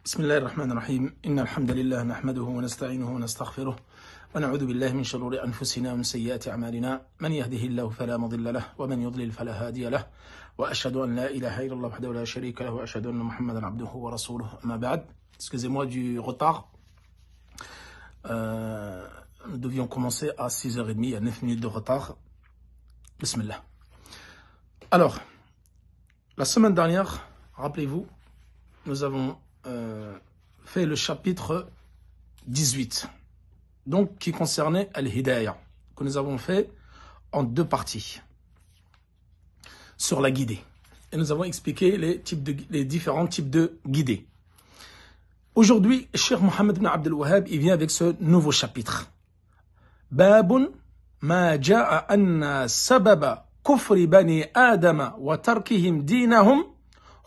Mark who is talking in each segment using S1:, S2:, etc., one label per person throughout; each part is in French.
S1: بسم الله الرحمن الرحيم إن الحمد لله نحمده ونستعينه ونستغفره ونعوذ بالله من شرور أنفسنا ومن سيئات أعمالنا من يهده الله فلا مضل له ومن يضلل فلا هادي له وأشهد أن لا إله إلا الله وحده لا شريك له وأشهد أن محمدا عبده ورسوله أما بعد. Excusez-moi du retard. Nous devions commencer à 6h30, il y a 9 minutes de retard. Bismillah. Alors, la semaine dernière, rappelez-vous, nous avons fait le chapitre 18, donc qui concernait Al-Hidayah, que nous avons fait en deux parties, sur la guidée. Et nous avons expliqué les différents types de guidée. Aujourd'hui, Cheikh Mohammed ibn Abdel Wahhab, il vient avec ce nouveau chapitre. Babun ma ja'a anna sababa kufri bani adama wa tarkihim dinahum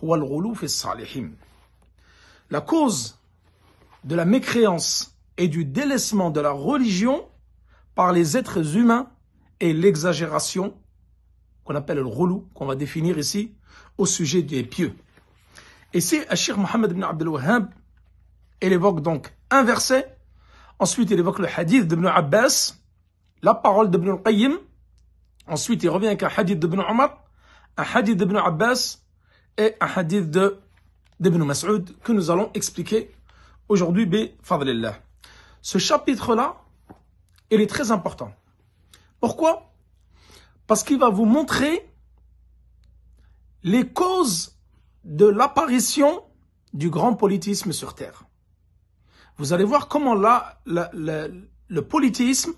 S1: huwa al-ghulu fi as-salihin. La cause de la mécréance et du délaissement de la religion par les êtres humains est l'exagération qu'on appelle le ghulu, qu'on va définir ici au sujet des pieux. Et c'est Cheikh Mohammed ibn Abdel Wahhab, il évoque donc un verset, ensuite il évoque le hadith d'Ibn Abbas, la parole d'Ibn al-Qayyim, ensuite il revient avec un hadith d'Ibn Omar, un hadith d'Ibn Abbas et un hadith d'Ibn Mas'ud que nous allons expliquer aujourd'hui, bi-fadlillah. Ce chapitre-là, il est très important. Pourquoi? Parce qu'il va vous montrer les causes de l'apparition du grand politisme sur Terre. Vous allez voir comment le politisme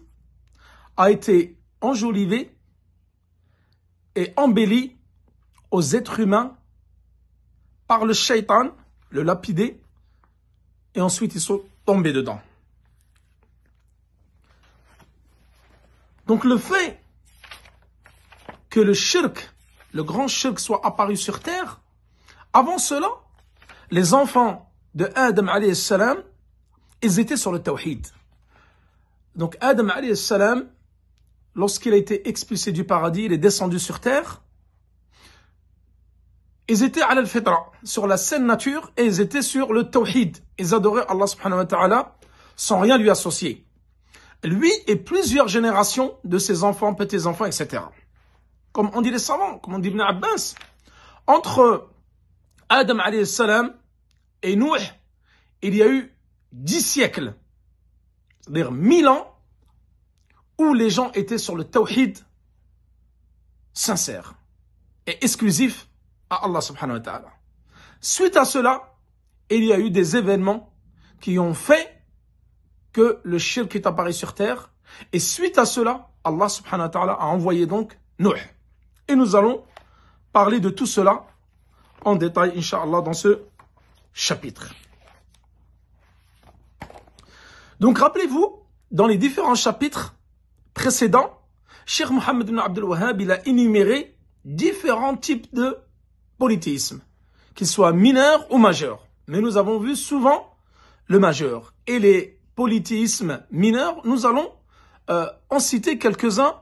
S1: a été enjolivé et embelli aux êtres humains par le shaitan, le lapidé, et ensuite ils sont tombés dedans. Donc le fait que le shirk, le grand shirk soit apparu sur terre, avant cela, les enfants de Adam alayhi salam, ils étaient sur le tawhid. Donc Adam alayhi salam, lorsqu'il a été expulsé du paradis, il est descendu sur terre. Ils étaient à al-fitra, sur la saine nature, et ils étaient sur le tawhid. Ils adoraient Allah subhanahu wa ta'ala sans rien lui associer. Lui et plusieurs générations de ses enfants, petits-enfants, etc. Comme on dit les savants, comme on dit Ibn Abbas, entre Adam alayhi salam et Nouh, il y a eu 10 siècles, c'est-à-dire 1000 ans, où les gens étaient sur le tawhid sincère et exclusif à Allah subhanahu wa ta'ala. Suite à cela, il y a eu des événements qui ont fait que le shirk est apparu sur terre. Et suite à cela, Allah subhanahu wa ta'ala a envoyé donc Nouh. Et nous allons parler de tout cela en détail, Inch'Allah, dans ce chapitre. Donc rappelez-vous, dans les différents chapitres précédents, Cheikh Mohammed ibn Abdel Wahhab, il a énuméré différents types de polythéisme, qu'il soit mineur ou majeur. Mais nous avons vu souvent le majeur. Et les polythéismes mineurs, nous allons en citer quelques-uns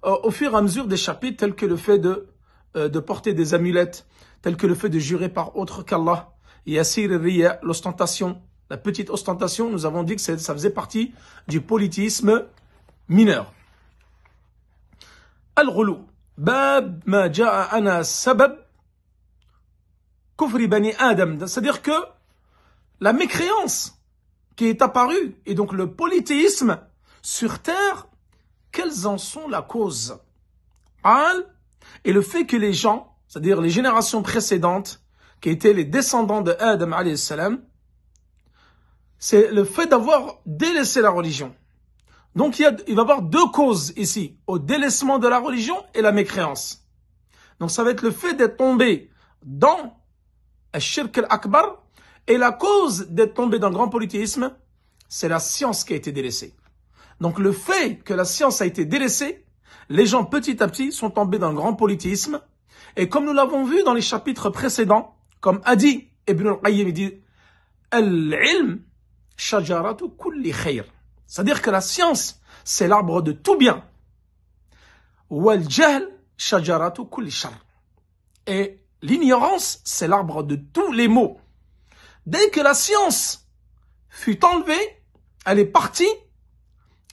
S1: au fur et à mesure des chapitres, tels que le fait de porter des amulettes, tels que le fait de jurer par autre qu'Allah, Yasir Riya, l'ostentation, la petite ostentation, nous avons dit que ça faisait partie du polythéisme mineur. Al-Ghulu, Bab ma ja'a ana sabab Kufri bani Adam, c'est-à-dire que la mécréance qui est apparue, et donc le polythéisme sur terre, quelles en sont la cause? Et le fait que les gens, c'est-à-dire les générations précédentes, qui étaient les descendants de Adam alayhi salam, c'est le fait d'avoir délaissé la religion. Donc il va y avoir deux causes ici, au délaissement de la religion et la mécréance. Donc ça va être le fait d'être tombé dans Al-Shirk al-Akbar, et la cause d'être tombé dans le grand polythéisme, c'est la science qui a été délaissée. Donc le fait que la science a été délaissée, les gens petit à petit sont tombés dans le grand polythéisme, et comme nous l'avons vu dans les chapitres précédents, comme a dit Ibn al-Qayyim, il dit Al-ilm shajaratu kulli khayr, c'est-à-dire que la science, c'est l'arbre de tout bien. Wal-jahl shajaratu kulli shar, et l'ignorance, c'est l'arbre de tous les maux. Dès que la science fut enlevée, elle est partie,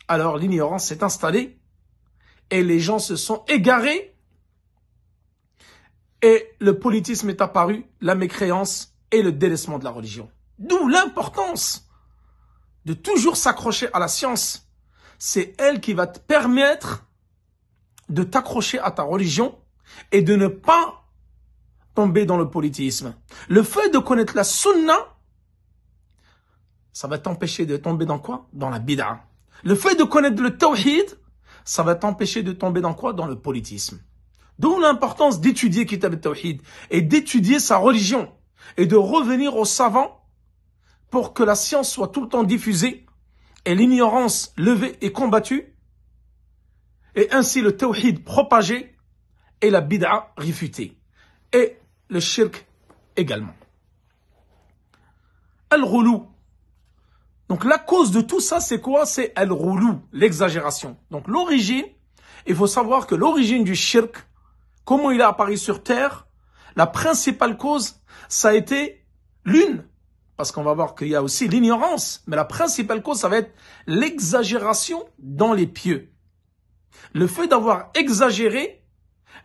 S1: alors l'ignorance s'est installée et les gens se sont égarés et le politisme est apparu, la mécréance et le délaissement de la religion. D'où l'importance de toujours s'accrocher à la science. C'est elle qui va te permettre de t'accrocher à ta religion et de ne pas tomber dans le politisme. Le fait de connaître la sunna, ça va t'empêcher de tomber dans quoi? Dans la bid'a. Le fait de connaître le tawhid, ça va t'empêcher de tomber dans quoi? Dans le politisme. D'où l'importance d'étudier Kitab al-Tawhid et d'étudier sa religion et de revenir aux savants pour que la science soit tout le temps diffusée et l'ignorance levée et combattue et ainsi le tawhid propagé et la bid'a réfutée et le shirk également. Al-Ghulu. Donc la cause de tout ça, c'est quoi? C'est Al-Ghulu, l'exagération. Donc l'origine, il faut savoir que l'origine du shirk, comment il est apparu sur terre, la principale cause, ça a été l'une, parce qu'on va voir qu'il y a aussi l'ignorance, mais la principale cause, ça va être l'exagération dans les pieux. Le fait d'avoir exagéré,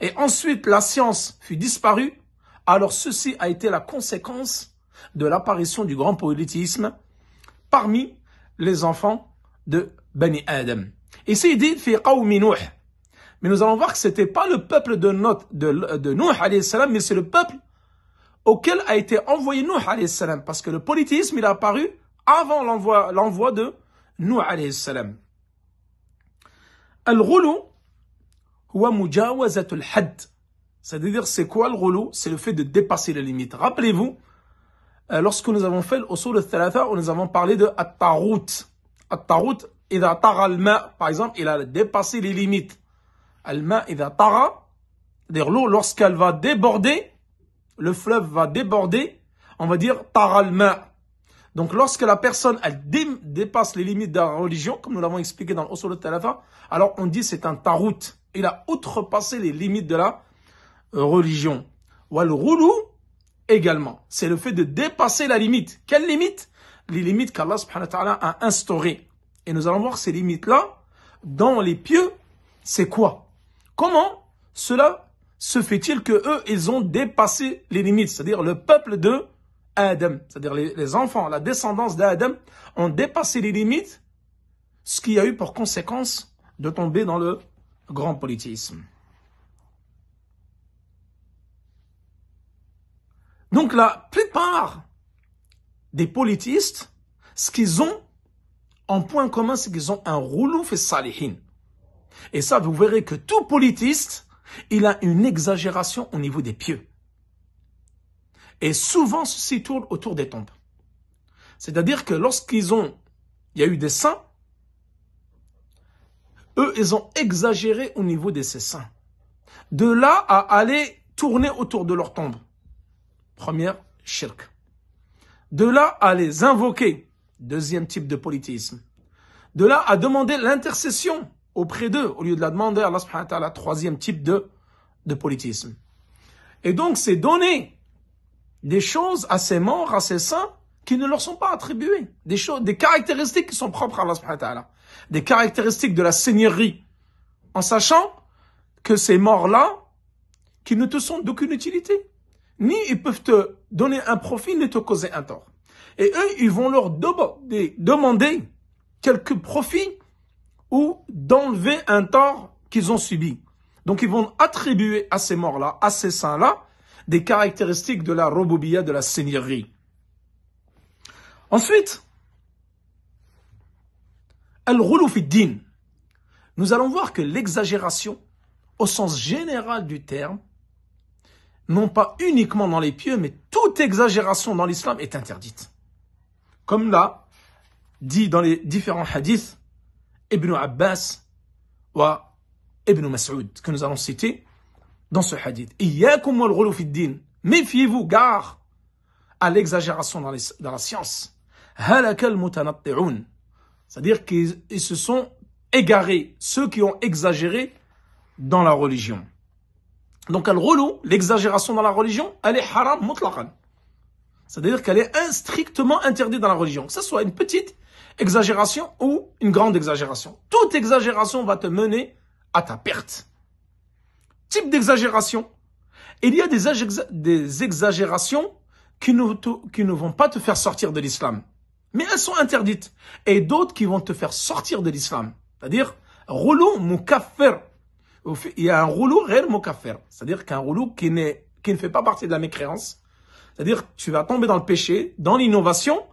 S1: et ensuite la science fut disparue, alors ceci a été la conséquence de l'apparition du grand polythéisme parmi les enfants de Bani Adam. Ici, il dit, fi qawmi Nuh. Mais nous allons voir que c'était pas le peuple de Nuh alayhi salam, mais c'est le peuple auquel a été envoyé Nuh alayhi salam. Parce que le polythéisme, il est apparu avant l'envoi de Nuh alayhi salam. Al-Ghulu, huwa mujawazatul hadd. C'est-à-dire, c'est quoi le ghulu? C'est le fait de dépasser les limites. Rappelez-vous, lorsque nous avons fait l'usul al-thalatha, nous avons parlé de at-tarout. At-tarout, idha tara al-ma, par exemple, il a dépassé les limites. Al-ma idha tara, c'est-à-dire l'eau, lorsqu'elle va déborder, le fleuve va déborder, on va dire tara al-ma. Donc lorsque la personne, elle dépasse les limites de la religion, comme nous l'avons expliqué dans l'usul al-thalatha, alors on dit c'est un tarout. Il a outrepassé les limites de la religion. Wal-ghulu, également, c'est le fait de dépasser la limite. Quelle limite? Les limites qu'Allah subhanahu wa ta'ala a instaurées. Et nous allons voir ces limites-là dans les pieux, c'est quoi? Comment cela se fait-il que eux, ils ont dépassé les limites? C'est-à-dire le peuple de Adam, c'est-à-dire les enfants, la descendance d'Adam ont dépassé les limites, ce qui a eu pour conséquence de tomber dans le grand polythéisme. Donc la plupart des politistes, ce qu'ils ont en point commun, c'est qu'ils ont un ghulu fi salihin. Et ça, vous verrez que tout politiste, il a une exagération au niveau des pieux. Et souvent, ceci tourne autour des tombes. C'est-à-dire que il y a eu des saints, eux, ils ont exagéré au niveau de ces saints. De là à aller tourner autour de leur tombe. Première, shirk. De là à les invoquer. Deuxième type de polythéisme. De là à demander l'intercession auprès d'eux, au lieu de la demander à Allah subhanahu wa ta'ala. Troisième type de polythéisme. Et donc, c'est donner des choses à ces morts, à ces saints, qui ne leur sont pas attribuées. Des caractéristiques qui sont propres à Allah subhanahu wa ta'ala. Des caractéristiques de la seigneurie. En sachant que ces morts-là, qui ne te sont d'aucune utilité. Ni ils peuvent te donner un profit, ni te causer un tort. Et eux, ils vont leur demander quelques profits ou d'enlever un tort qu'ils ont subi. Donc, ils vont attribuer à ces morts-là, à ces saints-là, des caractéristiques de la roboubiyya, de la seigneurie. Ensuite, al-ghulu fi din. Nous allons voir que l'exagération, au sens général du terme, non pas uniquement dans les pieux, mais toute exagération dans l'islam est interdite. Comme l'a dit dans les différents hadiths, Ibn Abbas ou Ibn Mas'ud, que nous allons citer dans ce hadith. Iyyakum wal ghulu fi din. Méfiez-vous, gare à l'exagération dans la science. Halakal mutanatti'un. C'est-à-dire qu'ils se sont égarés, ceux qui ont exagéré dans la religion. Donc, al-ghulu, l'exagération dans la religion, elle est haram mutlaqan. C'est-à-dire qu'elle est strictement interdite dans la religion. Que ce soit une petite exagération ou une grande exagération. Toute exagération va te mener à ta perte. Type d'exagération. Il y a des exagérations qui ne vont pas te faire sortir de l'islam. Mais elles sont interdites. Et d'autres qui vont te faire sortir de l'islam. C'est-à-dire, roulou mukaffir. Il y a un roulou réel mukaffir. C'est-à-dire qu'un roulou qui ne fait pas partie de la mécréance. C'est-à-dire, tu vas tomber dans le péché, dans l'innovation,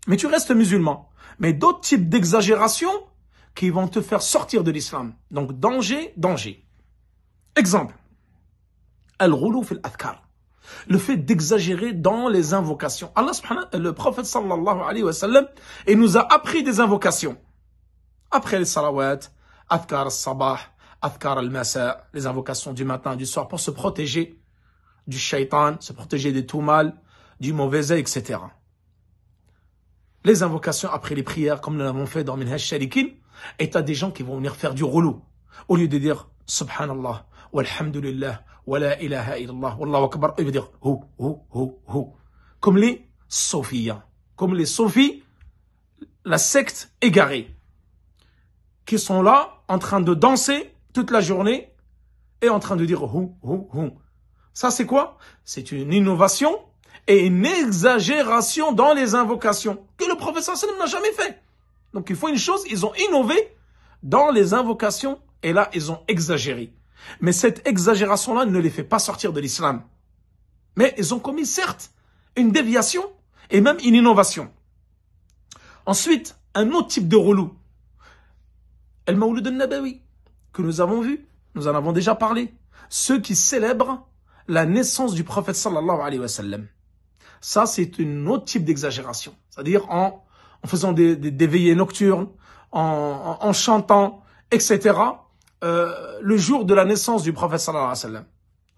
S1: mais tu restes musulman. Mais d'autres types d'exagérations qui vont te faire sortir de l'islam. Donc, danger, danger. Exemple. Al-roulou fil adhkar. Le fait d'exagérer dans les invocations. Allah subhanahu, le prophète sallallahu alayhi wa sallam, il nous a appris des invocations. Après les salawat, adhkar al-sabah, adhkar al-masa, les invocations du matin, du soir, pour se protéger du shaitan, se protéger des tout mal, du mauvais œil, etc. Les invocations après les prières, comme nous l'avons fait dans Minhaj Shalikin, et t'as des gens qui vont venir faire du roulou. Au lieu de dire Subhanallah, walhamdulillah, wa la ilaha illallah, wallahu akbar, ils vont dire hou, hou, hou, hou. Comme les Sofias. Comme les Sofis, la secte égarée. Qui sont là, en train de danser toute la journée, et en train de dire hou, hou, hou. Ça, c'est quoi? C'est une innovation et une exagération dans les invocations que le prophète sallam n'a jamais fait. Donc, il faut une chose, ils ont innové dans les invocations et là, ils ont exagéré. Mais cette exagération-là ne les fait pas sortir de l'islam. Mais ils ont commis, certes, une déviation et même une innovation. Ensuite, un autre type de relou. El-Mawlud al-Nabawi, que nous avons vu, nous en avons déjà parlé. Ceux qui célèbrent la naissance du prophète sallallahu alayhi wa sallam. Ça, c'est un autre type d'exagération. C'est-à-dire en faisant des veillées nocturnes, en chantant, etc. Le jour de la naissance du prophète sallallahu alayhi wa sallam.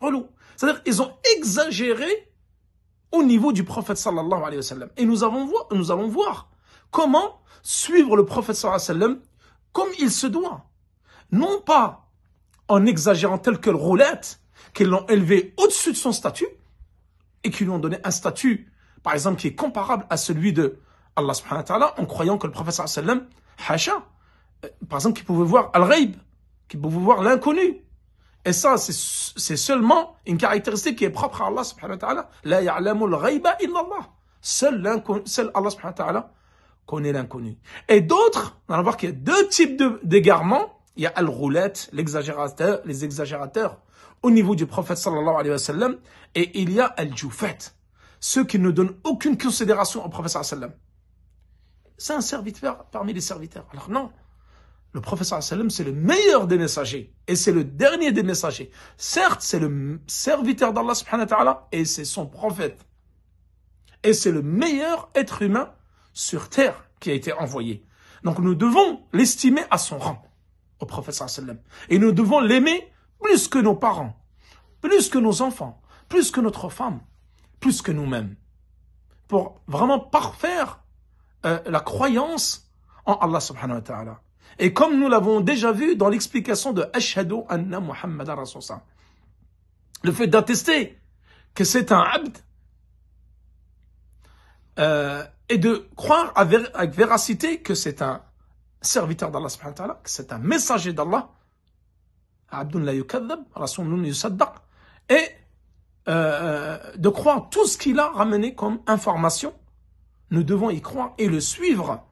S1: Relou. C'est-à-dire ils ont exagéré au niveau du prophète sallallahu alayhi wa sallam. Et nous allons voir comment suivre le prophète sallallahu alayhi wa sallam comme il se doit. Non pas en exagérant tel que le roulette, qu'ils l'ont élevé au-dessus de son statut et qui lui ont donné un statut, par exemple, qui est comparable à celui de Allah subhanahu wa ta'ala, en croyant que le prophète sallallahu alayhi wa sallam, hasha, par exemple, qui pouvait voir al-ghaib, qui pouvait voir l'inconnu. Et ça, c'est seulement une caractéristique qui est propre à Allah subhanahu wa ta'ala. La ya'lamu al-ghaiba illallah. Seul Allah subhanahu wa ta'ala connaît l'inconnu. Et d'autres, on va voir qu'il y a deux types d'égarements. Il y a al-roulette, les exagérateurs, au niveau du prophète sallallahu alayhi wa sallam, et il y a al-jufat, ceux qui ne donnent aucune considération au prophète sallallahu alayhi wa sallam. C'est un serviteur parmi les serviteurs. Alors non, le prophète sallallahu alayhi wa sallam, c'est le meilleur des messagers, et c'est le dernier des messagers. Certes, c'est le serviteur d'Allah subhanahu wa ta'ala, et c'est son prophète. Et c'est le meilleur être humain sur terre qui a été envoyé. Donc nous devons l'estimer à son rang, au prophète sallallahu alayhi wa sallam. Et nous devons l'aimer plus que nos parents, plus que nos enfants, plus que notre femme, plus que nous-mêmes. Pour vraiment parfaire la croyance en Allah subhanahu wa ta'ala. Et comme nous l'avons déjà vu dans l'explication de Ashhadu anna Muhammadan Rasulullah, le fait d'attester que c'est un abd et de croire avec véracité que c'est un serviteur d'Allah subhanahu wa ta'ala, que c'est un messager d'Allah, Abdun la yukadhab, Rasulun yusaddaq, et de croire tout ce qu'il a ramené comme information. Nous devons y croire et le suivre.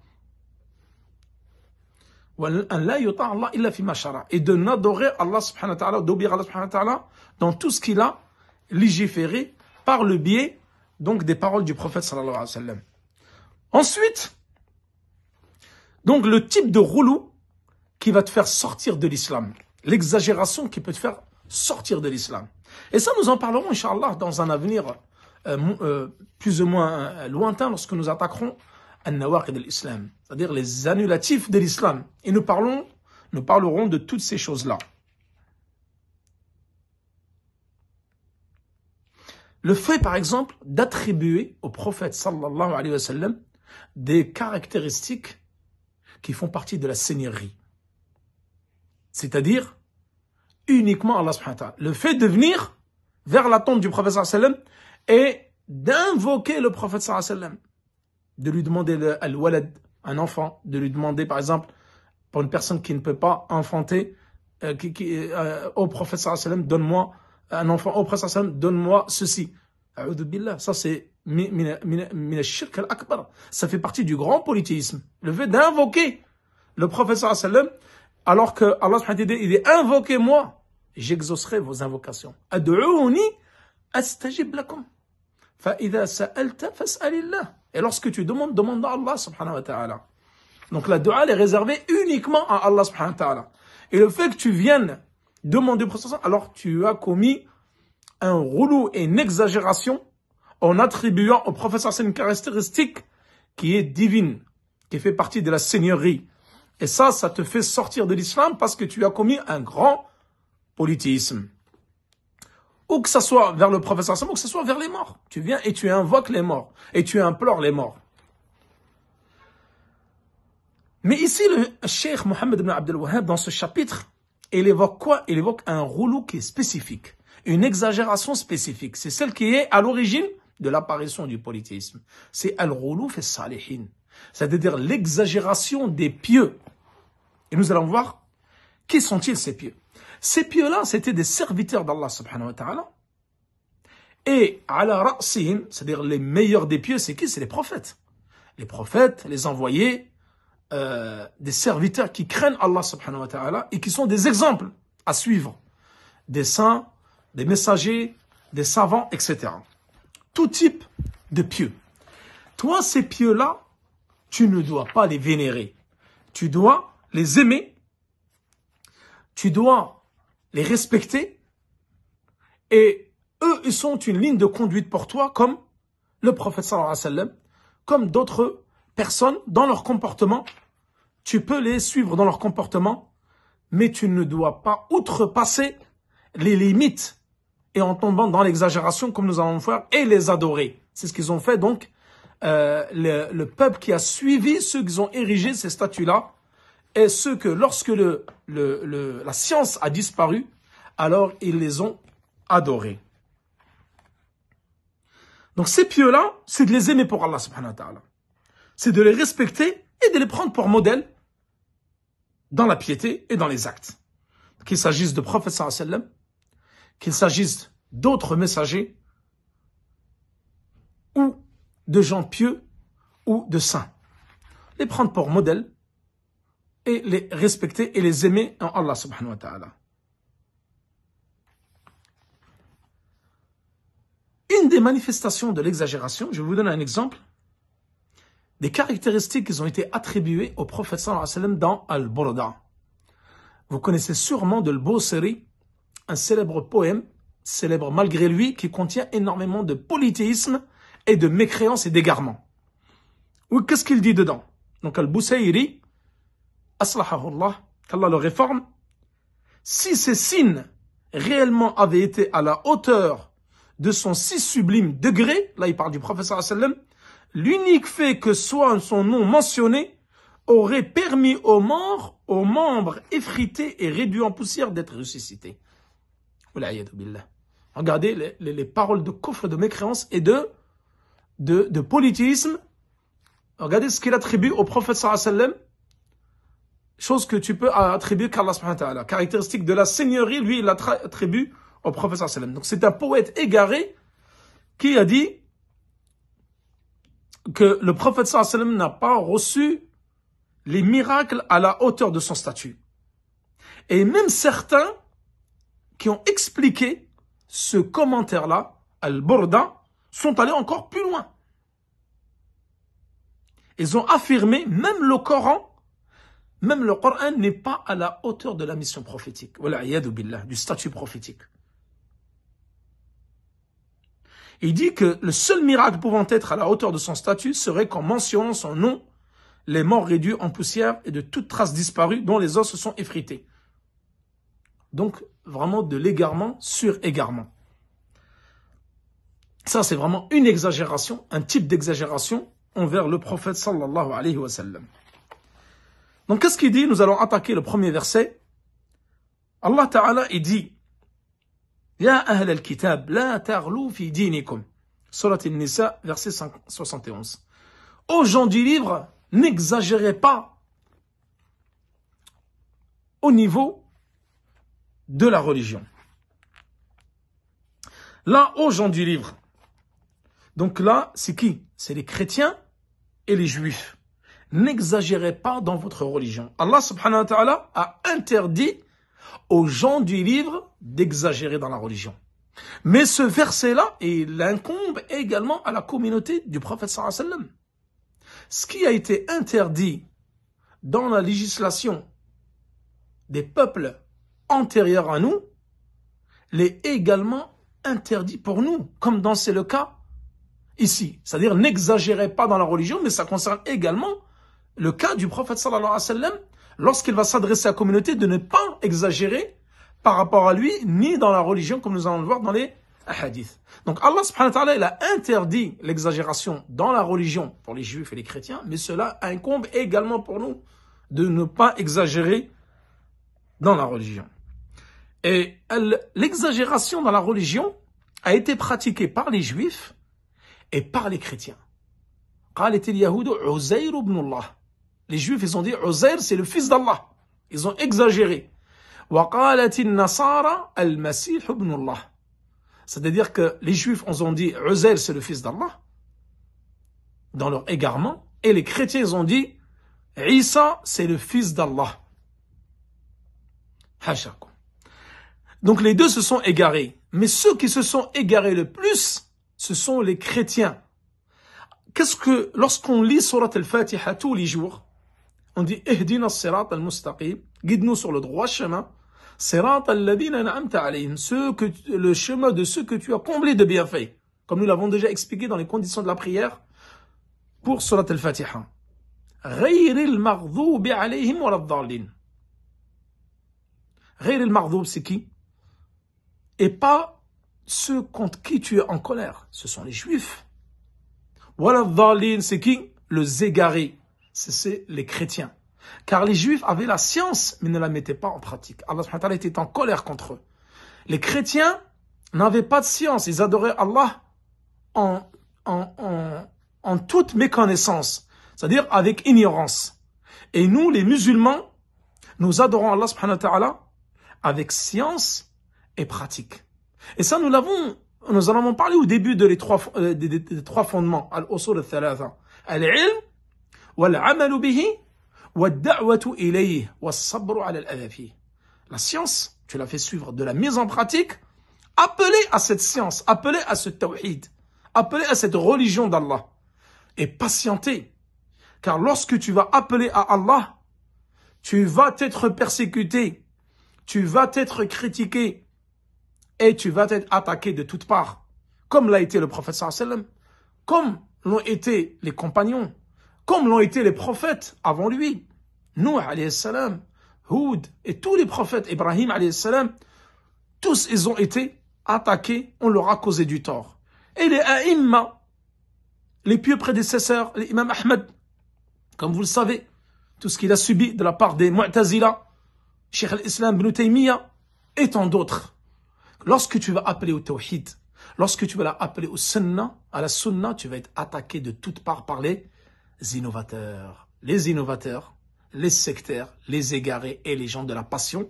S1: Et de n'adorer Allah subhanahu wa ta'ala, d'obéir Allah subhanahu wa ta'ala dans tout ce qu'il a légiféré par le biais donc des paroles du prophète sallallahu alayhi wa sallam. Ensuite, donc le type de roulou qui va te faire sortir de l'islam. L'exagération qui peut te faire sortir de l'islam. Et ça, nous en parlerons, Inch'Allah, dans un avenir plus ou moins lointain, lorsque nous attaquerons al-nawaqid de l'islam, c'est-à-dire les annulatifs de l'islam. Et nous parlerons de toutes ces choses-là. Le fait, par exemple, d'attribuer au prophète, sallallahu alayhi wa sallam, des caractéristiques qui font partie de la seigneurie. C'est-à-dire, uniquement Allah subhanahu wa ta'ala. Le fait de venir vers la tombe du prophète sallallahu alayhi wa sallam et d'invoquer le prophète sallallahu alayhi wa sallam, de lui demander al-walad, un enfant, de lui demander par exemple, pour une personne qui ne peut pas enfanter, au prophète sallallahu alayhi wa sallam, donne-moi un enfant, au prophète sallallahu alayhi wa sallam, donne-moi ceci. A'udhu billah, ça c'est min ash-shirk al-akbar. Ça fait partie du grand polythéisme. Le fait d'invoquer le prophète sallallahu alayhi wa sallam, alors que Allah subhanahu wa ta'ala dit, invoquez-moi, j'exaucerai vos invocations. Ad'ouni astajib lakum. Fa idha sa'alta fas'alillah. Et lorsque tu demandes, demande à Allah subhanahu wa ta'ala. Donc la dua elle est réservée uniquement à Allah subhanahu wa ta'ala. Et le fait que tu viennes demander au prophète, alors tu as commis un roulou et une exagération en attribuant au prophète une caractéristique qui est divine, qui fait partie de la seigneurie. Et ça te fait sortir de l'islam parce que tu as commis un grand polythéisme. Ou que ça soit vers le prophète ou que ce soit vers les morts. Tu viens et tu invoques les morts. Et tu implores les morts. Mais ici, le cheikh Mohammed ibn Abdel Wahhab, dans ce chapitre, il évoque quoi? Il évoque un roulou qui est spécifique. Une exagération spécifique. C'est celle qui est à l'origine de l'apparition du polythéisme. C'est al-roulou fi salihin. C'est-à-dire l'exagération des pieux. Et nous allons voir, qui sont-ils ces pieux? Ces pieux-là, c'était des serviteurs d'Allah subhanahu wa ta'ala. Et ala ra'sihim, c'est-à-dire les meilleurs des pieux, c'est qui? C'est les prophètes. Les prophètes, les envoyés, des serviteurs qui craignent Allah subhanahu wa ta'ala et qui sont des exemples à suivre. Des saints, des messagers, des savants, etc. Tout type de pieux. Toi, ces pieux-là, tu ne dois pas les vénérer. Tu dois les aimer. Tu dois les respecter. Et eux, ils sont une ligne de conduite pour toi, comme le prophète sallallahu alayhi wa sallam, comme d'autres personnes dans leur comportement. Tu peux les suivre dans leur comportement, mais tu ne dois pas outrepasser les limites et en tombant dans l'exagération comme nous allons le faire et les adorer. C'est ce qu'ils ont fait donc. Le peuple qui a suivi ceux qui ont érigé ces statues-là et ceux que lorsque la science a disparu, alors ils les ont adorés. Donc ces pieux-là, c'est de les aimer pour Allah subhanahu wa ta'ala. C'est de les respecter et de les prendre pour modèle dans la piété et dans les actes. Qu'il s'agisse de prophètes sallallahu alayhi wa sallam, qu'il s'agisse d'autres messagers ou de gens pieux ou de saints. Les prendre pour modèle et les respecter et les aimer en Allah subhanahu wa ta'ala. Une des manifestations de l'exagération, je vais vous donner un exemple, des caractéristiques qui ont été attribuées au prophète sallallahu alayhi wa sallam dans Al-Burda. Vous connaissez sûrement de Al-Busiri, un célèbre poème, célèbre malgré lui, qui contient énormément de polythéisme et de mécréance et d'égarement. Oui, qu'est-ce qu'il dit dedans? Donc Al-Busayri, aslahahullah, qu'Allah le réforme, si ces signes réellement avaient été à la hauteur de son si sublime degré, là il parle du prophète sallallahu alayhi wa sallam, l'unique fait que soit son nom mentionné aurait permis aux morts, aux membres effrités et réduits en poussière d'être ressuscités. Regardez les paroles de kufr, de mécréance et de polythéisme. Regardez ce qu'il attribue au prophète sallallahu alayhi wa sallam. Chose que tu peux attribuer qu'Allah subhanahu wa ta'ala. Caractéristique de la seigneurie, lui, il l'attribue au prophète sallallahu alayhi wa sallam. Donc c'est un poète égaré qui a dit que le prophète sallallahu alayhi wa sallam n'a pas reçu les miracles à la hauteur de son statut. Et même certains qui ont expliqué ce commentaire-là, Al-Burda, sont allés encore plus loin. Ils ont affirmé, même le Coran n'est pas à la hauteur de la mission prophétique, du statut prophétique. Il dit que le seul miracle pouvant être à la hauteur de son statut serait qu'en mentionnant son nom, les morts réduits en poussière et de toute trace disparue dont les os se sont effrités. Donc, vraiment de l'égarement sur égarement. Ça, c'est vraiment une exagération, un type d'exagération envers le prophète sallallahu alayhi wa sallam. Donc, qu'est-ce qu'il dit? Nous allons attaquer le premier verset. Allah Ta'ala, il dit, Ya ahl al-kitab, la taghlu fi dinikum. Surat An-Nisa, verset 71. Aux gens du livre, n'exagérez pas au niveau de la religion. Là, aux gens du livre. Donc là, c'est qui? C'est les chrétiens et les juifs. N'exagérez pas dans votre religion. Allah subhanahu wa ta'ala a interdit aux gens du livre d'exagérer dans la religion. Mais ce verset-là, il incombe également à la communauté du prophète sallallahu alayhi wa sallam. Ce qui a été interdit dans la législation des peuples antérieurs à nous, l'est également interdit pour nous, comme c'est le cas ici. C'est-à-dire, n'exagérez pas dans la religion, mais ça concerne également le cas du prophète sallallahu alayhi wa sallam, lorsqu'il va s'adresser à la communauté, de ne pas exagérer par rapport à lui, ni dans la religion, comme nous allons le voir dans les hadiths. Donc Allah subhanahu wa ta'ala, il a interdit l'exagération dans la religion pour les juifs et les chrétiens, mais cela incombe également pour nous de ne pas exagérer dans la religion. Et l'exagération dans la religion a été pratiquée par les juifs et par les chrétiens. Les juifs, ils ont dit Uzair, c'est le fils d'Allah. Ils ont exagéré. C'est-à-dire que les juifs ont dit Uzair, c'est le fils d'Allah, dans leur égarement, et les chrétiens ils ont dit Isa, c'est le fils d'Allah. Donc les deux se sont égarés. Mais ceux qui se sont égarés le plus, ce sont les chrétiens. Qu'est-ce que, lorsqu'on lit Surat al-Fatiha tous les jours, on dit Ihdina as-sirat al-mustaqim, guide-nous sur le droit chemin, sirat alladhina an'amta alayhim, le chemin de ceux que tu as comblés de bienfaits. Comme nous l'avons déjà expliqué dans les conditions de la prière pour Surat al-Fatiha. Ghayril maghdubi alayhim wa lad-dallin. Ghayril maghdub, c'est qui? Et pas ceux contre qui tu es en colère. Ce sont les juifs. Wala dhalin, c'est qui? Les égarés. C'est les chrétiens. Car les juifs avaient la science, mais ne la mettaient pas en pratique. Allah subhanahu wa ta'ala était en colère contre eux. Les chrétiens n'avaient pas de science. Ils adoraient Allah en toute méconnaissance. C'est-à-dire avec ignorance. Et nous, les musulmans, nous adorons Allah subhanahu wa ta'ala avec science et pratique. Et ça, nous en avons parlé au début des trois fondements. Al-usul al-thalatha. Al-ilm, wal-amalu bihi, wal-da'watu ilayhi, wal-sabru ala al-adha. La science, tu l'as fait suivre de la mise en pratique, appelez à cette science, appelez à ce tawhid, appelez à cette religion d'Allah. Et patientez. Car lorsque tu vas appeler à Allah, tu vas être persécuté, tu vas être critiqué et tu vas être attaqué de toutes parts, comme l'a été le prophète sallallahu alayhi wa sallam, comme l'ont été les compagnons, comme l'ont été les prophètes avant lui, Nuh alayhi salam, Houd et tous les prophètes, Ibrahim alayhi salam, tous ils ont été attaqués, on leur a causé du tort. Et les a'imma, les pieux prédécesseurs, l'imam Ahmed, comme vous le savez, tout ce qu'il a subi de la part des Mu'tazila, Cheikh al-Islam ibn Taymiyyah et tant d'autres. Lorsque tu vas appeler au tawhid, lorsque tu vas appeler au sunnah, à la sunnah, tu vas être attaqué de toutes parts par les innovateurs. Les innovateurs, les sectaires, les égarés et les gens de la passion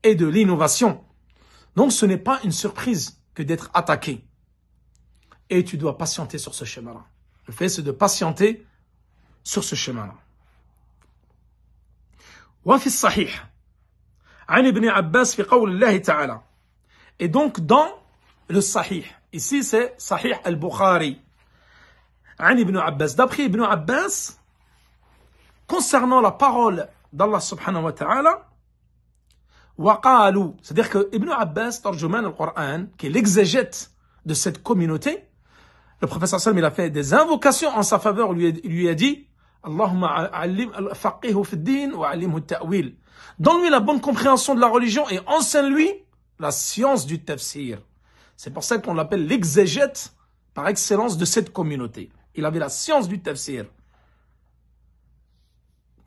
S1: et de l'innovation. Donc ce n'est pas une surprise que d'être attaqué. Et tu dois patienter sur ce chemin-là. Le fait, c'est de patienter sur ce chemin-là. وفي الصحيح عن ابن عباس في قول الله تعالى. Et donc dans le Sahih, ici c'est Sahih al-Bukhari, عن ابن عباس, d'après Ibn Abbas, concernant la parole d'Allah subhanahu wa ta'ala, وقالوا, c'est-à-dire que Ibn Abbas, tarjuman al-Qur'an, qui est l'exégète de cette communauté, le prophète sallam, il a fait des invocations en sa faveur, il lui a dit Allahumma faqihu fi din wa alimhu ta'wil. Donne-lui la bonne compréhension de la religion et enseigne-lui la science du tafsir. C'est pour ça qu'on l'appelle l'exégète par excellence de cette communauté. Il avait la science du tafsir.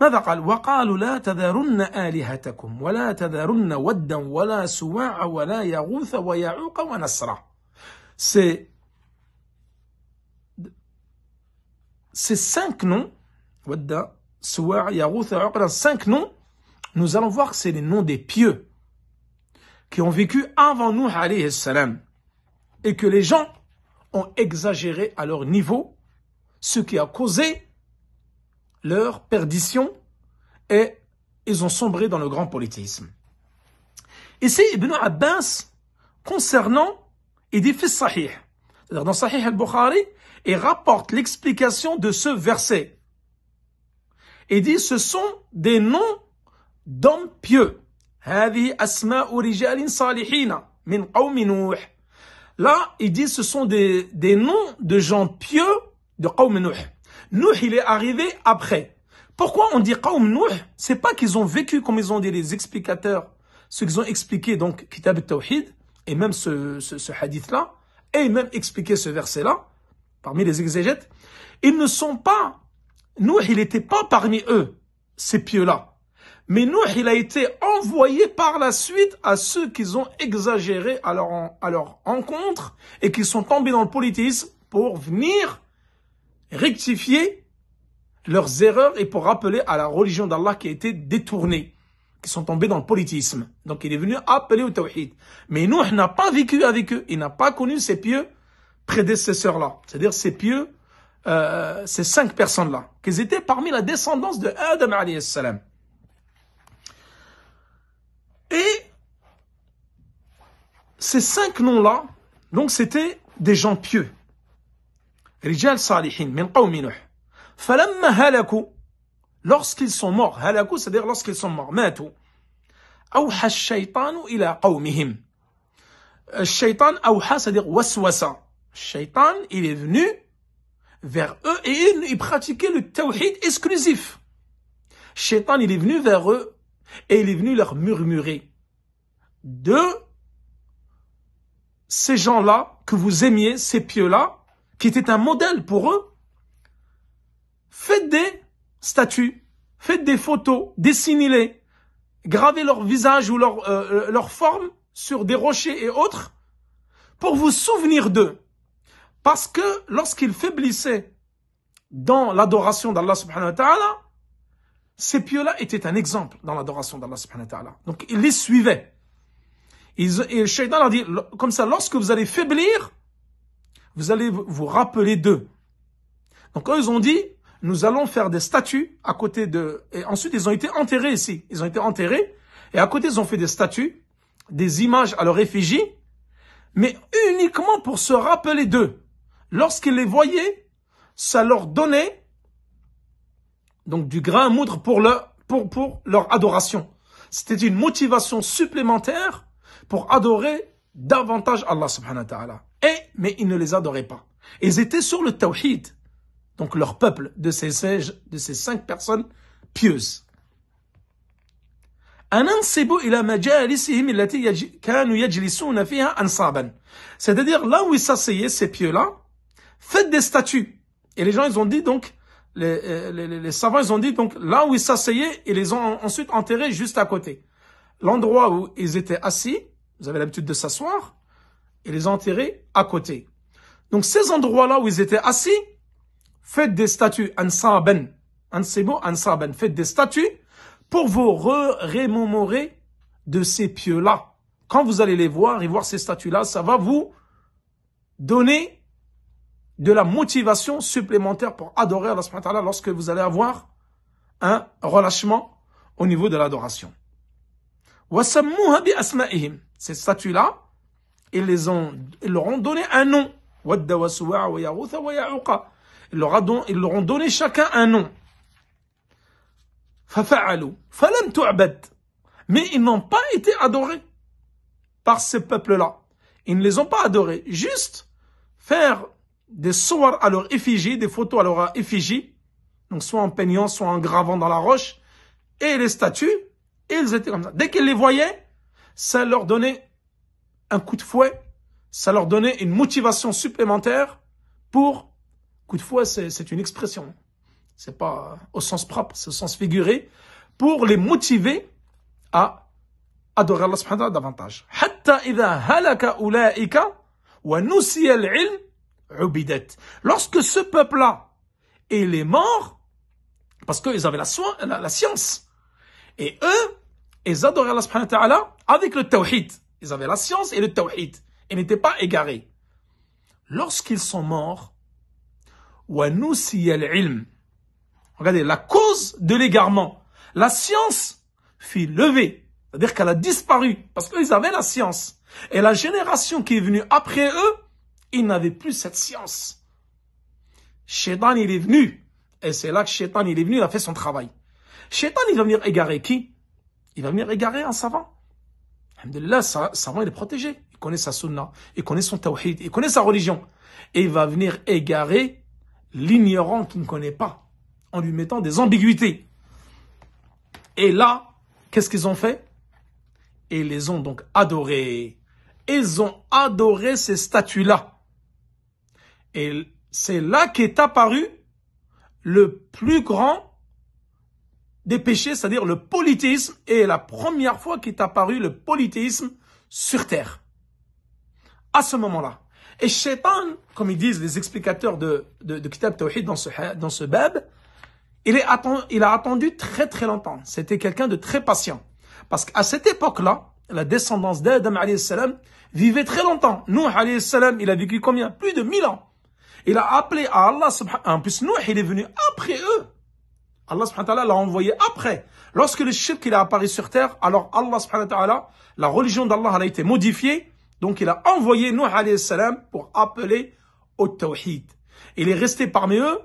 S1: ماذا قال؟ وقالوا لا تذرن آلهتكم ولا تذرن ودا ولا سواع ولا يغوث ويعوق ونسرا. C'est ces 5 noms, Wadda, Suwa', Yaghouth, Uqra, 5 noms, nous allons voir que c'est les noms des pieux qui ont vécu avant Nuh alayhi salam et que les gens ont exagéré à leur niveau, ce qui a causé leur perdition et ils ont sombré dans le grand polythéisme. Ici, Ibn Abbas, concernant, il dit fils Sahih, c'est-à-dire dans Sahih al-Bukhari, il rapporte l'explication de ce verset. Il dit ce sont des noms d'hommes pieux. هذه أسماء رجال صالحين من قوم نوح. Là, il dit ce sont des noms de gens pieux de Qawm Nuh. Nuh, il est arrivé après. Pourquoi on dit Qawm Nuh? C'est pas qu'ils ont vécu comme ils ont dit les explicateurs, ceux qu'ils ont expliqué donc Kitab al-Tawhid et même ce hadith-là, et même expliqué ce verset-là, parmi les exégètes. Ils ne sont pas, Nuh, il n'était pas parmi eux, ces pieux-là. Mais Nuh, il a été envoyé par la suite à ceux qui ont exagéré à leur encontre et qui sont tombés dans le polythéisme pour venir rectifier leurs erreurs et pour rappeler à la religion d'Allah qui a été détournée, qui sont tombés dans le polythéisme. Donc il est venu appeler au tawhid. Mais Nuh n'a pas vécu avec eux, il n'a pas connu ces pieux prédécesseurs-là, c'est-à-dire ces pieux, ces 5 personnes-là, qu'ils étaient parmi la descendance de Adam alayhi salam. Et ces 5 noms-là, donc c'était des gens pieux. Rijal salihin min qawmi Nuh. Falamma halaku, lorsqu'ils sont morts, halaku, c'est-à-dire lorsqu'ils sont morts, matu. Awha ash-shaytanu ila qawmihim. Shaytan awha, c'est-à-dire waswasa. Shaytan, il est venu vers eux et il pratiquait le tawhid exclusif. Shaytan, il est venu vers eux et il est venu leur murmurer de ces gens-là que vous aimiez, ces pieux-là, qui étaient un modèle pour eux. Faites des statues, faites des photos, dessinez-les, gravez leur visage ou leur forme sur des rochers et autres pour vous souvenir d'eux. Parce que lorsqu'ils faiblissaient dans l'adoration d'Allah subhanahu wa ta'ala, ces pieux-là étaient un exemple dans l'adoration d'Allah subhanahu wa ta'ala. Donc, ils les suivaient. Et le shaitan a dit, comme ça, lorsque vous allez faiblir, vous allez vous rappeler d'eux. Donc, eux, ils ont dit, nous allons faire des statues à côté de... Et ensuite, ils ont été enterrés ici. Ils ont été enterrés. Et à côté, ils ont fait des statues, des images à leur effigie, mais uniquement pour se rappeler d'eux. Lorsqu'ils les voyaient, ça leur donnait donc du grain à moudre pour leur adoration. C'était une motivation supplémentaire pour adorer davantage Allah subhanahu wa ta'ala. Mais ils ne les adoraient pas. Ils étaient sur le tawhid. Donc leur peuple de ces 5 personnes pieuses. C'est-à-dire là où ils s'asseyaient, ces pieux-là, faites des statues. Et les gens, ils ont dit donc, les savants, ils ont dit donc, là où ils s'asseyaient, ils les ont ensuite enterrés juste à côté. L'endroit où ils étaient assis, vous avez l'habitude de s'asseoir, ils les ont enterrés à côté. Donc ces endroits-là où ils étaient assis, faites des statues, ansaban, faites des statues pour vous remémorer de ces pieux-là. Quand vous allez les voir et voir ces statues-là, ça va vous donner de la motivation supplémentaire pour adorer Allah subhanahu wa ta'ala lorsque vous allez avoir un relâchement au niveau de l'adoration. وَسَمُّوهَا بِأَسْمَائِهِمْ. Ces statues-là, ils leur ont donné un nom. وَدَّ وَسُوَعَ وَيَغُوثَ وَيَعُقَ. Ils leur ont donné chacun un nom. فَفَعَلُوا فَلَمْ تُعْبَدْ. Mais ils n'ont pas été adorés par ces peuples-là. Ils ne les ont pas adorés. Juste faire des soirs à leur effigie, des photos à leur effigie, donc soit en peignant, soit en gravant dans la roche, et les statues, et ils étaient comme ça. Dès qu'ils les voyaient, ça leur donnait un coup de fouet, ça leur donnait une motivation supplémentaire pour... Coup de fouet, c'est une expression. C'est pas au sens propre, c'est au sens figuré, pour les motiver à adorer Allah subhanahu wa ta'ala davantage. Hatta idha halaka ulaika wa nusiya al-ilm ubidat. Lorsque ce peuple-là, Et les morts, parce qu'ils avaient la science. Et eux, ils adoraient Allah subhanahu wa ta'ala avec le tawhid. Ils avaient la science et le tawhid. Ils n'étaient pas égarés. Lorsqu'ils sont morts, regardez, la cause de l'égarement, la science fut levée. C'est-à-dire qu'elle a disparu parce qu'ils avaient la science. Et la génération qui est venue après eux, ils n'avaient plus cette science. Shaitan, il est venu. Et c'est là que Shaitan, il est venu, il a fait son travail. Shaitan, il va venir égarer qui? Il va venir égarer un savant. Alhamdulillah, savant, il est protégé. Il connaît sa sunna, il connaît son tawhid, il connaît sa religion. Et il va venir égarer l'ignorant qui ne connaît pas, en lui mettant des ambiguïtés. Et là, qu'est-ce qu'ils ont fait? Ils les ont donc adorés. Ils ont adoré ces statues-là. Et c'est là qu'est apparu le plus grand des péchés, c'est-à-dire le polythéisme, et la première fois qu'est apparu le polythéisme sur terre. À ce moment-là. Et Shaitan, comme ils disent les explicateurs de Kitab Tawhid dans ce bab, il a attendu très très longtemps. C'était quelqu'un de très patient. Parce qu'à cette époque-là, la descendance d'Adam alayhi salam vivait très longtemps. Nuh alayhi salam, il a vécu combien? Plus de 1000 ans. Il a appelé à Allah subhanahu wa ta'ala. En plus, Nuh, il est venu après eux. Allah subhanahu wa ta'ala l'a envoyé après. Lorsque le shirk il a apparu sur terre, alors Allah subhanahu wa ta'ala, la religion d'Allah a été modifiée. Donc il a envoyé Nuh alayhi salam pour appeler au tawhid. Il est resté parmi eux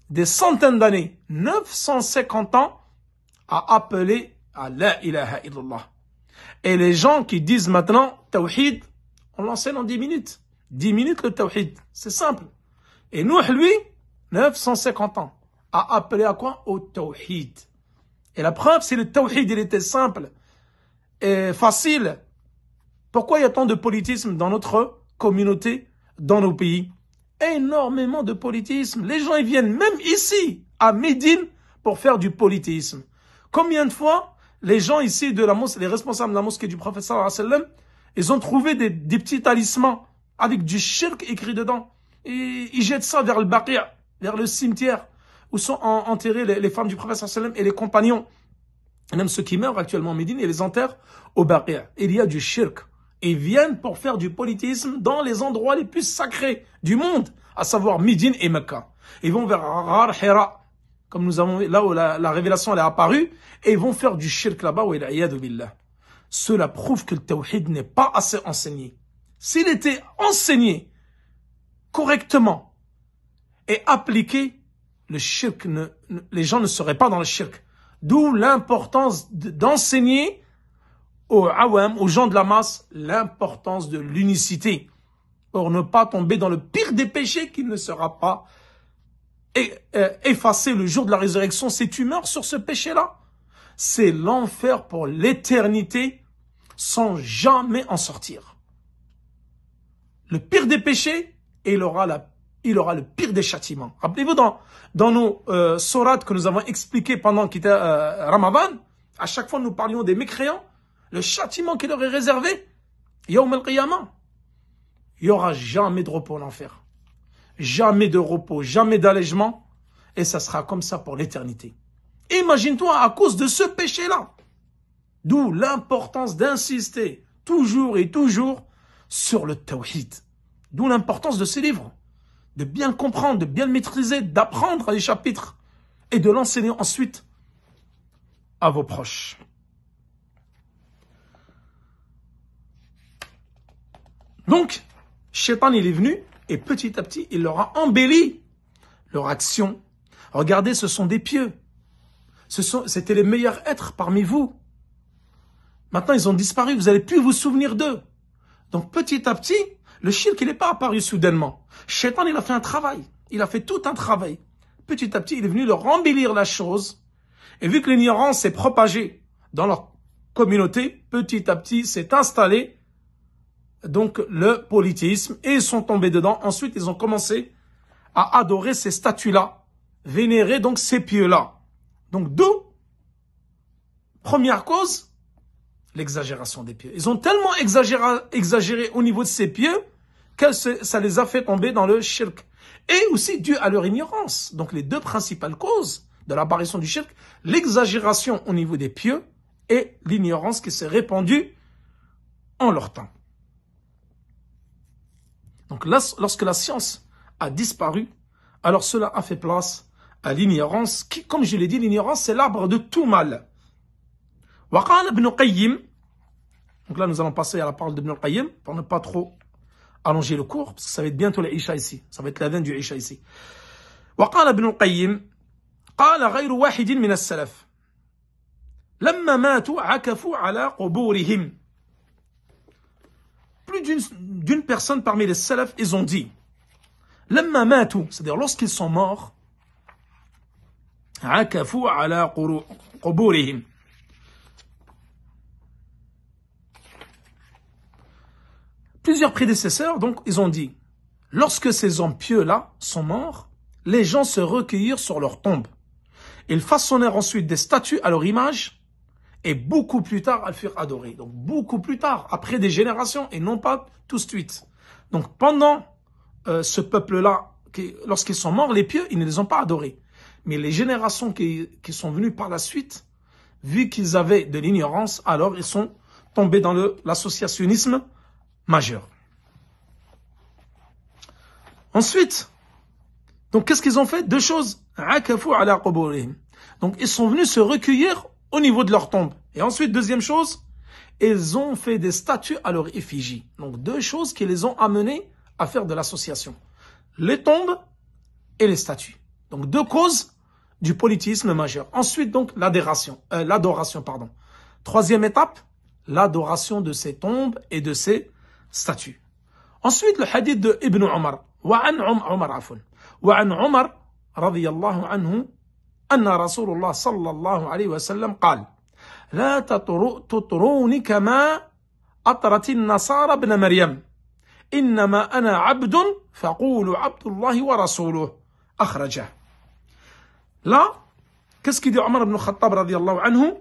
S1: des centaines d'années, 950 ans, à appeler à la ilaha illallah. Et les gens qui disent maintenant tawhid, on l'enseigne en 10 minutes. 10 minutes le tawhid, c'est simple. Et Nuh, lui, 950 ans, a appelé à quoi? Au tawhid. Et la preuve, c'est le tawhid, il était simple et facile. Pourquoi il y a tant de politisme dans notre communauté, dans nos pays? Énormément de politisme. Les gens, ils viennent même ici, à Médine, pour faire du politisme. Combien de fois, les gens ici de la mosquée, les responsables de la mosquée du prophète sallallahu alayhi wa sallam, ils ont trouvé des petits talismans avec du shirk écrit dedans. Et ils jettent ça vers le Baqi', vers le cimetière, où sont enterrés les femmes du prophète sallallahu alayhi wa sallam et les compagnons. Et même ceux qui meurent actuellement en Médine, ils les enterrent au Baqi'. Il y a du shirk. Ils viennent pour faire du politisme dans les endroits les plus sacrés du monde, à savoir Médine et Mecca. Ils vont vers Ghar Hira, comme nous avons là où la révélation elle est apparue, et ils vont faire du shirk là-bas, où il y a billah. Cela prouve que le tawhid n'est pas assez enseigné. S'il était enseigné correctement et appliqué, le shirk les gens ne seraient pas dans le shirk. D'où l'importance d'enseigner aux awam, aux gens de la masse, l'importance de l'unicité pour ne pas tomber dans le pire des péchés qui ne sera pas effacé le jour de la résurrection. Si tu meurs sur ce péché-là, c'est l'enfer pour l'éternité sans jamais en sortir. Le pire des péchés, et il aura le pire des châtiments. Rappelez-vous dans nos sourates que nous avons expliquées pendant qu'il était Ramadan, à chaque fois nous parlions des mécréants, le châtiment qui leur est réservé, Yawm al-Qiyamah. Il n'y aura jamais de repos en enfer. Jamais de repos, jamais d'allègement. Et ça sera comme ça pour l'éternité. Imagine-toi à cause de ce péché-là. D'où l'importance d'insister toujours et toujours sur le tawhid. D'où l'importance de ces livres. De bien le comprendre, de bien le maîtriser, d'apprendre les chapitres et de l'enseigner ensuite à vos proches. Donc, Shaitan, il est venu et petit à petit, il leur a embelli leur action. Regardez, ce sont des pieux. C'était les meilleurs êtres parmi vous. Maintenant, ils ont disparu, vous n'allez plus vous souvenir d'eux. Donc, petit à petit, le shirk, il n'est pas apparu soudainement. Shaitan, il a fait un travail. Il a fait tout un travail. Petit à petit, il est venu leur embellir la chose. Et vu que l'ignorance s'est propagée dans leur communauté, petit à petit, s'est installé donc le polythéisme et ils sont tombés dedans. Ensuite, ils ont commencé à adorer ces statues-là, vénérer donc ces pieux-là. Donc d'où, première cause, l'exagération des pieux. Ils ont tellement exagéré au niveau de ces pieux ça les a fait tomber dans le shirk. Et aussi dû à leur ignorance. Donc les deux principales causes de l'apparition du shirk, l'exagération au niveau des pieux et l'ignorance qui s'est répandue en leur temps. Donc là, lorsque la science a disparu, alors cela a fait place à l'ignorance qui, comme je l'ai dit, l'ignorance c'est l'arbre de tout mal. وقال ابن القيم, donc là nous allons passer à la parole d'Ibn al-Qayyim pour ne pas trop allonger le cours, parce que ça va être bientôt l'Isha ici, ça va être l'adhan du Isha ici. وقال ابن القيم قال غير واحد من السلف لما ماتوا عكفوا على قبورهم. Plus d'une personne parmi les salafs, ils ont dit لما ماتوا, c'est-à-dire lorsqu'ils sont morts, عكفوا على قبورهم. Plusieurs prédécesseurs, donc, ils ont dit, lorsque ces hommes pieux-là sont morts, les gens se recueillirent sur leurs tombes. Ils façonnèrent ensuite des statues à leur image, et beaucoup plus tard, elles furent adorées. Donc, beaucoup plus tard, après des générations, et non pas tout de suite. Donc, pendant ce peuple-là, lorsqu'ils sont morts, les pieux, ils ne les ont pas adorés. Mais les générations qui sont venues par la suite, vu qu'ils avaient de l'ignorance, alors ils sont tombés dans l'associationnisme majeur. Ensuite, donc qu'est-ce qu'ils ont fait? Deux choses. Donc ils sont venus se recueillir au niveau de leur tombe. Et ensuite, deuxième chose, ils ont fait des statues à leur effigie. Donc deux choses qui les ont amenés à faire de l'association. Les tombes et les statues. Donc deux causes du polythéisme majeur. Ensuite donc l'adoration. Troisième étape, l'adoration de ces tombes et de ces statues. Ensuite le hadith de Ibn Omar. وعن عمر رضي الله عنه أن رسول الله صلى الله عليه وسلم قال لا تطروني كما أطرت النصارى ابن مريم إنما أنا عبد فقولوا عبد الله ورسوله أخرجه. Là, qu'est-ce qu'il dit Omar ibn Khattab radiyallahu anhu?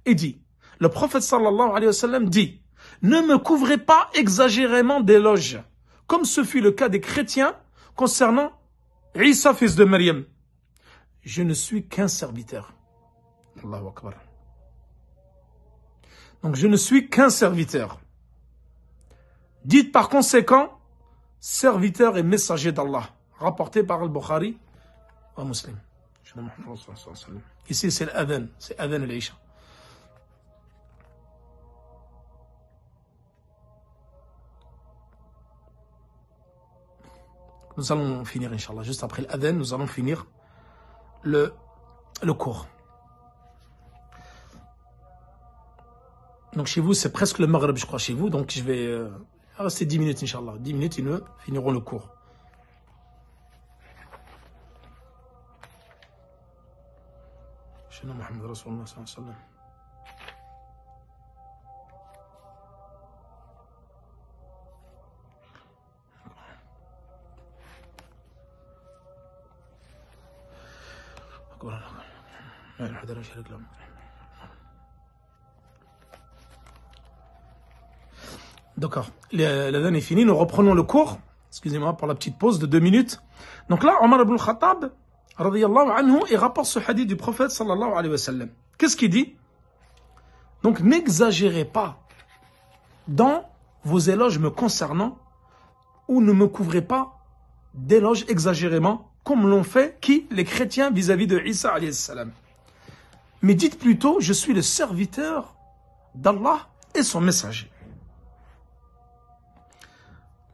S1: Il dit, le prophète sallallahu alayhi wa sallam dit, ne me couvrez pas exagérément d'éloges, comme ce fut le cas des chrétiens concernant Isa, fils de Maryam. Je ne suis qu'un serviteur. Allahu Akbar. Donc je ne suis qu'un serviteur. Dites par conséquent, serviteur et messager d'Allah, rapporté par Al-Bukhari et Muslim. Ici c'est l'adhan, c'est adhan al-Isha. Nous allons finir, Inch'Allah. Juste après l'adhan, nous allons finir le cours. Donc chez vous, c'est presque le Maghreb, je crois, chez vous. Donc je vais rester 10 minutes, Inch'Allah. 10 minutes et nous finirons le cours. Muhammad Rasulullah sallallahu alayhi wa sallam. D'accord, l'adhan est fini, nous reprenons le cours. Excusez-moi pour la petite pause de 2 minutes. Donc là, Omar ibn Khattab radiyallahu anhu, il rapporte ce hadith du prophète sallallahu alayhi wa sallam. Qu'est-ce qu'il dit? Donc n'exagérez pas dans vos éloges me concernant, ou ne me couvrez pas d'éloges exagérément, comme l'ont fait qui? Les chrétiens vis-à-vis de Isa alayhi salam. Mais dites plutôt, je suis le serviteur d'Allah et son messager.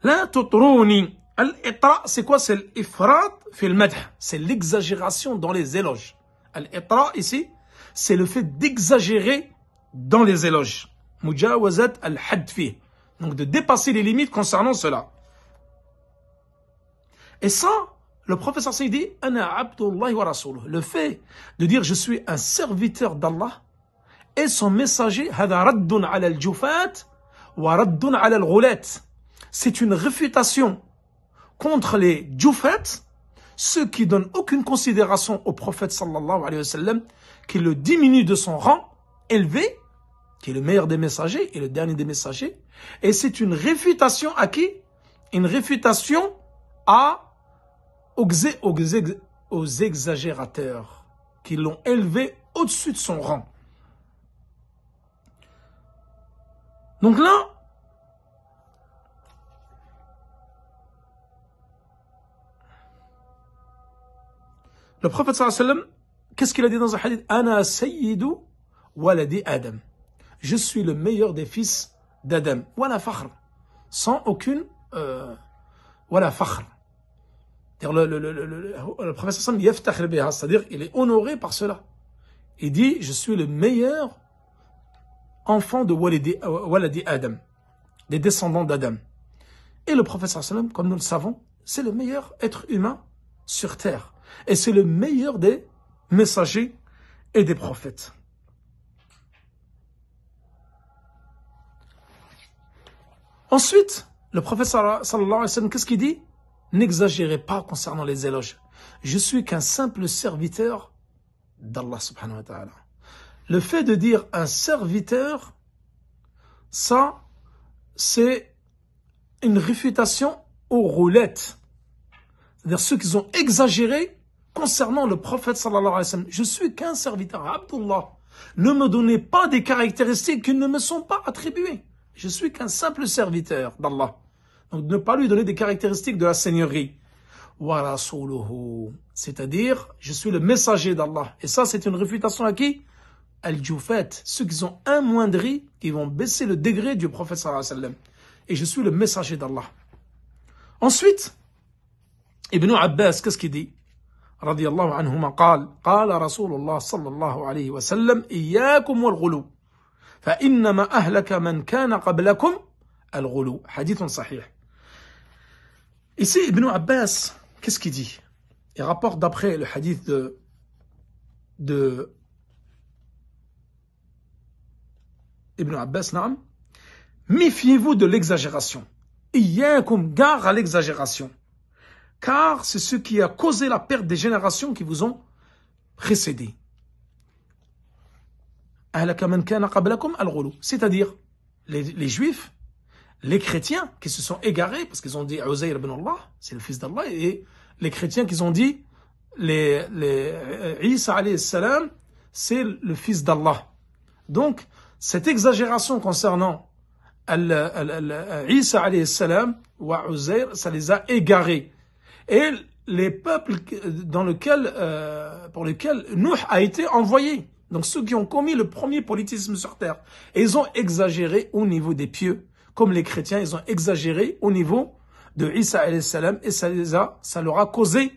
S1: La tutruni. Al-itra, c'est quoi? C'est l'ifrat fi al-madh. C'est l'exagération dans les éloges. Al-itra, ici, c'est le fait d'exagérer dans les éloges. Mujawazat al-hadd fi. Donc de dépasser les limites concernant cela. Et ça, le professeur Saïd dit, Ana abdullahi wa rasuluh. Le fait de dire je suis un serviteur d'Allah et son messager, hada raddun ala al-jufat wa raddun ala al-ghulat. C'est une réfutation contre les djoufat, ceux qui donnent aucune considération au prophète sallallahu alayhi wa sallam, qui le diminue de son rang élevé, qui est le meilleur des messagers et le dernier des messagers. Et c'est une réfutation à qui? une réfutation aux exagérateurs qui l'ont élevé au-dessus de son rang. Donc là, le prophète sallallahu alayhi wa sallam, qu'est-ce qu'il a dit dans un hadith? Ana sayyidu waladi Adam. Je suis le meilleur des fils d'Adam. Wala fakhr. Sans aucune wala fakhr. Le prophète sallallahu alayhi wa sallam, c'est-à-dire il est honoré par cela. Il dit, je suis le meilleur enfant de waladi Adam, des descendants d'Adam. Et le prophète sallallahu alayhi wa sallam, comme nous le savons, c'est le meilleur être humain sur terre. Et c'est le meilleur des messagers et des prophètes. Ensuite, le prophète sallallahu alayhi wa sallam, qu'est-ce qu'il dit? N'exagérez pas concernant les éloges. Je suis qu'un simple serviteur d'Allah subhanahu wa ta'ala. Le fait de dire un serviteur, ça, c'est une réfutation aux roulettes. C'est-à-dire ceux qui ont exagéré concernant le prophète sallallahu alayhi wa sallam. Je suis qu'un serviteur, Abdullah. Ne me donnez pas des caractéristiques qui ne me sont pas attribuées. Je suis qu'un simple serviteur d'Allah. Donc ne pas lui donner des caractéristiques de la seigneurie. Wa rasuluhu. C'est-à-dire, je suis le messager d'Allah. Et ça, c'est une réfutation à qui? Al-Jufat. Ceux qui ont amoindri, qui vont baisser le degré du prophète sallallahu alayhi wa sallam. Et je suis le messager d'Allah. Ensuite, Ibn Abbas, qu'est-ce qu'il dit? رضي الله عنهما قال رسول الله صلى الله عليه وسلم إياكم والغلو فإنما أهلك من كان قبلكم الغلو. حديث صحيح. Ici, Ibn Abbas, qu'est-ce qu'il dit? Il rapporte d'après le hadith de Ibn Abbas, naam. Méfiez-vous de l'exagération. Iyyakum, gare à l'exagération. Car c'est ce qui a causé la perte des générations qui vous ont précédé. C'est-à-dire les juifs, les chrétiens qui se sont égarés parce qu'ils ont dit Uzayr ibn Allah, c'est le fils d'Allah, et les chrétiens qui ont dit Isa alayhi salam, c'est le fils d'Allah. Donc, cette exagération concernant Isa alayhi salam ou Uzayr, ça les a égarés. Et les peuples pour lesquels Nuh a été envoyé. Donc ceux qui ont commis le premier polythéisme sur terre. Et ils ont exagéré au niveau des pieux. Comme les chrétiens, ils ont exagéré au niveau de Isa alayhi salam. Et ça leur a causé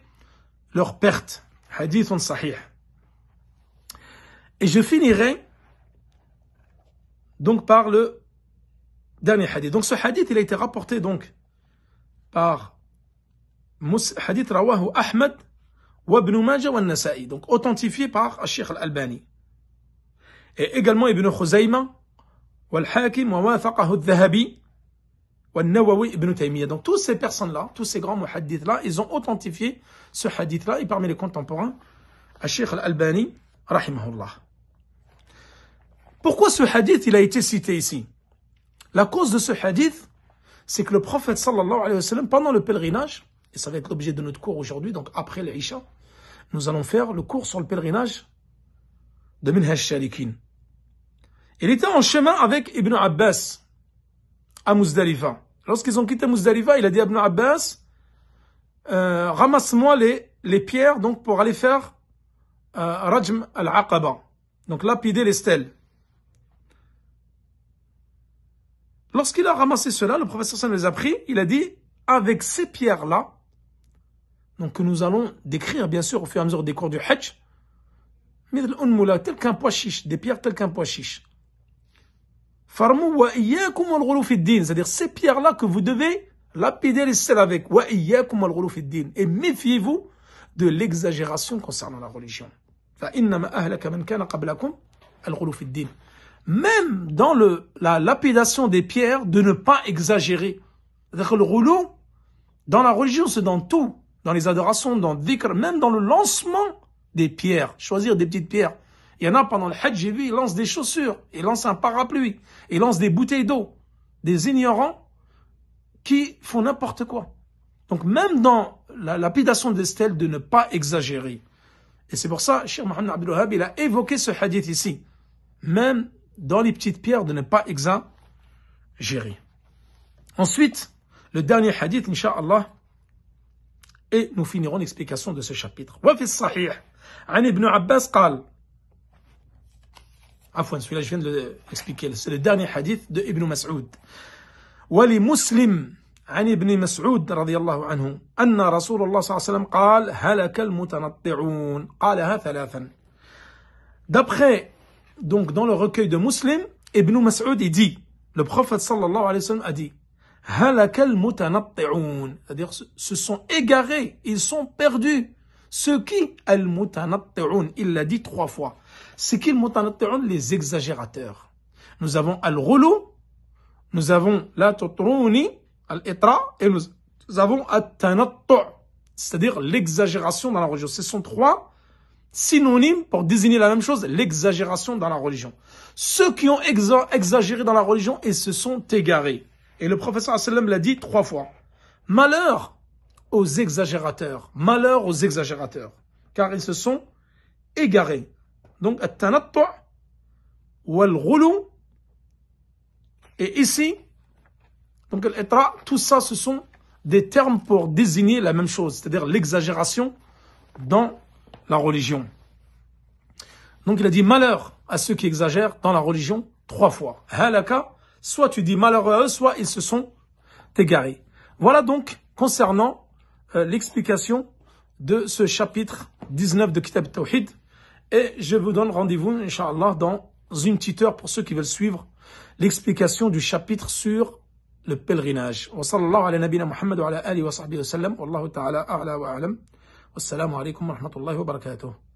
S1: leur perte. Hadith sahih. Et je finirai donc par le dernier hadith. Donc ce hadith, il a été rapporté donc par hadith rawahu Ahmad wa Ibn Majah wa Nasa'i, donc authentifié par Sheikh Al-Albani. Et également Ibn Khuzayma wa Al-Hakim wa wafaqahu Al-Dhahabi wa Nawawi Ibn Taymiyyah. Donc tous ces personnes-là, tous ces grands muhaddiths-là, ils ont authentifié ce hadith-là, et parmi les contemporains, Sheikh Al-Albani, rahimahullah. Pourquoi ce hadith il a été cité ici? La cause de ce hadith, c'est que le prophète sallallahu alayhi wa sallam, pendant le pèlerinage, et ça va être l'objet de notre cours aujourd'hui, donc après l'Isha, nous allons faire le cours sur le pèlerinage de Minhaj Shalikin. Il était en chemin avec Ibn Abbas à Muzdalifa. Lorsqu'ils ont quitté Muzdalifa, il a dit à Ibn Abbas, ramasse-moi les pierres donc pour aller faire Rajm al-Aqaba, donc lapider les stèles. Lorsqu'il a ramassé cela, le professeur Sam les a pris, il a dit, avec ces pierres-là, donc que nous allons décrire bien sûr au fur et à mesure des cours du Hajj, tel qu'un pois chiche, des pierres telles qu'un pois chiche. C'est-à-dire ces pierres-là que vous devez lapider les stèles avec. Et méfiez-vous de l'exagération concernant la religion. Même dans la lapidation des pierres, de ne pas exagérer. C'est-à-dire que le rouleau, dans la religion, c'est dans tout. Dans les adorations, dans le dhikr, même dans le lancement des pierres. Choisir des petites pierres. Il y en a pendant le Hajj, j'ai vu, ils lancent des chaussures, ils lancent un parapluie, ils lancent des bouteilles d'eau. Des ignorants qui font n'importe quoi. Donc même dans la lapidation des stèles, de ne pas exagérer. Et c'est pour ça, Cheikh Mohammed Abdul Wahhab, il a évoqué ce hadith ici. Même dans les petites pierres, de ne pas exagérer. Ensuite, le dernier hadith, Inch'Allah, et nous finirons l'explication de ce chapitre. وفي الصحيح عن ابن عباس قال عفوا celui-là je viens de l'expliquer, c'est le dernier hadith de Ibn Mas'ud. ولمسلم عن ابن مسعود رضي الله عنه أن رسول الله صلى الله عليه وسلم قال هلك المتنطعون قالها ثلاثا. D'après, donc dans le recueil de Muslim, Ibn Mas'ud il dit, le prophète sallallahu alayhi wa sallam a dit هلك المتنطعون, c'est-à-dire se sont égarés, ils sont perdus. Ceux qui al-mutanatti'un, il l'a dit 3 fois. C'est qui al-mutanatti'un? Les exagérateurs. Nous avons al-ghulu, nous avons la tutruni, al-itra, et nous avons at-tanattu', c'est-à-dire l'exagération dans la religion. Ce sont 3 synonymes pour désigner la même chose, l'exagération dans la religion. Ceux qui ont exagéré dans la religion et se sont égarés. Et le professeur sallam l'a dit 3 fois. Malheur aux exagérateurs. Malheur aux exagérateurs. Car ils se sont égarés. Donc, at-tanattu' wal-ghulu. Et ici, donc al-itra, tout ça, ce sont des termes pour désigner la même chose. C'est-à-dire l'exagération dans la religion. Donc, il a dit malheur à ceux qui exagèrent dans la religion 3 fois. Halaka, soit tu dis malheureux à eux, soit ils se sont égarés. Voilà donc concernant l'explication de ce chapitre 19 de Kitab al-Tawhid. Et je vous donne rendez-vous, Inch'Allah, dans une petite heure pour ceux qui veulent suivre l'explication du chapitre sur le pèlerinage. Wa sallallahu ala nabina Muhammad wa ala alihi wa sahbihi wa sallam. Wallahu ta'ala a'la wa a'lam. Wassalamu alaikum wa rahmatullahi wa barakatuh.